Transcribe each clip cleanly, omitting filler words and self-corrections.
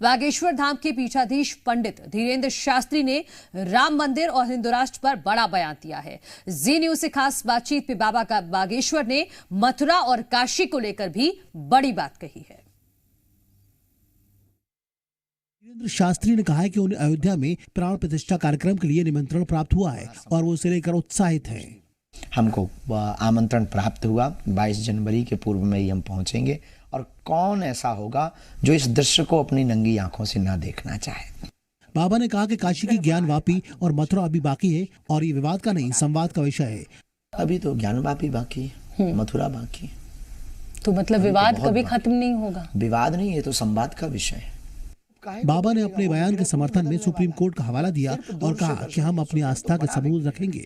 बागेश्वर धाम के पीठाधीश पंडित धीरेन्द्र शास्त्री ने राम मंदिर और हिंदू राष्ट्र पर बड़ा बयान दिया है। जी न्यूज से खास बातचीत में बाबा का बागेश्वर ने मथुरा और काशी को लेकर भी बड़ी बात कही है। धीरेन्द्र शास्त्री ने कहा है कि उन्हें अयोध्या में प्राण प्रतिष्ठा कार्यक्रम के लिए निमंत्रण प्राप्त हुआ है और वो उसे लेकर उत्साहित हैं। हमको आमंत्रण प्राप्त हुआ, 22 जनवरी के पूर्व में ही हम पहुंचेंगे और कौन ऐसा होगा जो इस दृश्य को अपनी नंगी आंखों से ना देखना चाहे। बाबा ने कहा कि काशी की ज्ञानवापी और मथुरा अभी बाकी है और ये विवाद का नहीं, संवाद का विषय है। अभी तो ज्ञानवापी बाकी है, मथुरा बाकी है। तो मतलब विवाद कभी खत्म नहीं होगा? विवाद नहीं, ये तो संवाद का विषय है। बाबा ने अपने बयान के समर्थन में सुप्रीम कोर्ट का हवाला दिया और कहा कि हम अपनी आस्था के सबूत रखेंगे।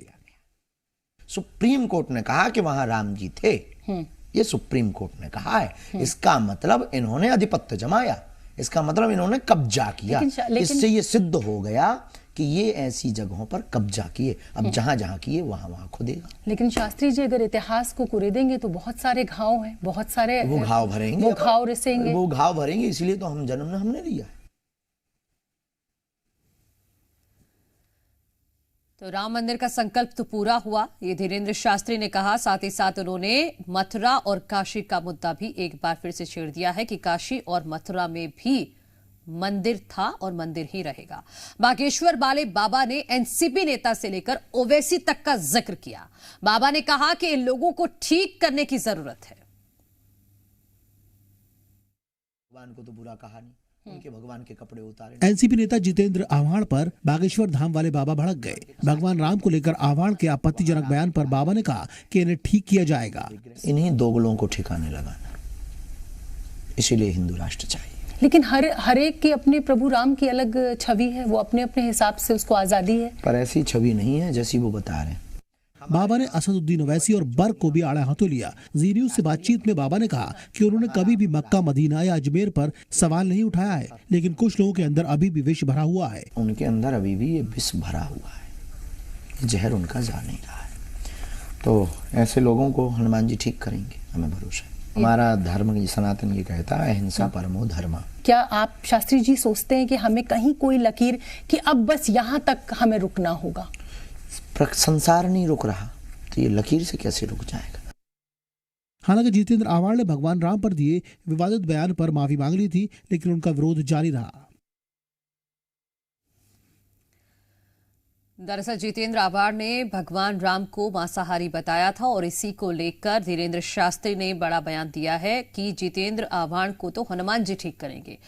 सुप्रीम कोर्ट ने कहा कि वहां राम जी थे, ये सुप्रीम कोर्ट ने कहा है। इसका मतलब इन्होंने आधिपत्य जमाया, इसका मतलब इन्होंने कब्जा किया। इससे ये सिद्ध हो गया कि ये ऐसी जगहों पर कब्जा किए। अब जहां जहां किए वहां वहां खुदेगा। लेकिन शास्त्री जी अगर इतिहास को कुरेदेंगे तो बहुत सारे घाव हैं, बहुत सारे वो घाव भरेंगे, वो घाव रिसेंगे, वो घाव भरेंगे। इसलिए तो हम जन्म हमने लिया है। तो राम मंदिर का संकल्प तो पूरा हुआ, ये धीरेन्द्र शास्त्री ने कहा। साथ ही साथ उन्होंने मथुरा और काशी का मुद्दा भी एक बार फिर से छेड़ दिया है कि काशी और मथुरा में भी मंदिर था और मंदिर ही रहेगा। बागेश्वर वाले बाबा ने एनसीपी नेता से लेकर ओवैसी तक का जिक्र किया। बाबा ने कहा कि इन लोगों को ठीक करने की जरूरत है। भगवान को तो बुरा कहा नहीं, उनके भगवान के कपड़े उतारे। एनसीपी नेता जितेंद्र आव्हाड पर बागेश्वर धाम वाले बाबा भड़क गए। भगवान राम को लेकर आव्हाड के आपत्तिजनक बयान पर बाबा ने कहा कि इन्हें ठीक किया जाएगा। इन्हीं दोगलों को ठिकाने लगाना, इसीलिए हिंदू राष्ट्र चाहिए। लेकिन हर एक की अपने प्रभु राम की अलग छवि है, वो अपने अपने हिसाब से उसको आजादी है। पर ऐसी छवि नहीं है जैसी वो बता रहे हैं। बाबा ने असदुद्दीन ओवैसी और बर्क को भी आड़ा हाथों लिया। जी न्यूज से बातचीत में बाबा ने कहा कि उन्होंने कभी भी मक्का, मदीना या अजमेर पर सवाल नहीं उठाया है, लेकिन कुछ लोगों के अंदर अभी भी विष भरा हुआ है। उनके अंदर अभी भी ये विष भरा हुआ है, ये जहर उनका जा नहीं रहा है। तो ऐसे लोगों को हनुमान जी ठीक करेंगे, हमें भरोसा है। हमारा धर्म सनातन ये कहता है अहिंसा परमो धर्म। क्या आप शास्त्री जी सोचते हैं कि हमें कहीं कोई लकीर कि अब बस यहाँ तक हमें रुकना होगा? संसार नहीं रुक रहा तो ये लकीर से कैसे रुक जाएगा? हालांकि जितेंद्र आव्हाड ने भगवान राम पर दिए विवादित बयान पर माफी मांग ली थी, लेकिन उनका विरोध जारी रहा। दरअसल जितेंद्र आव्हाड ने भगवान राम को मांसाहारी बताया था और इसी को लेकर धीरेन्द्र शास्त्री ने बड़ा बयान दिया है कि जितेंद्र आव्हाड को तो हनुमान जी ठीक करेंगे।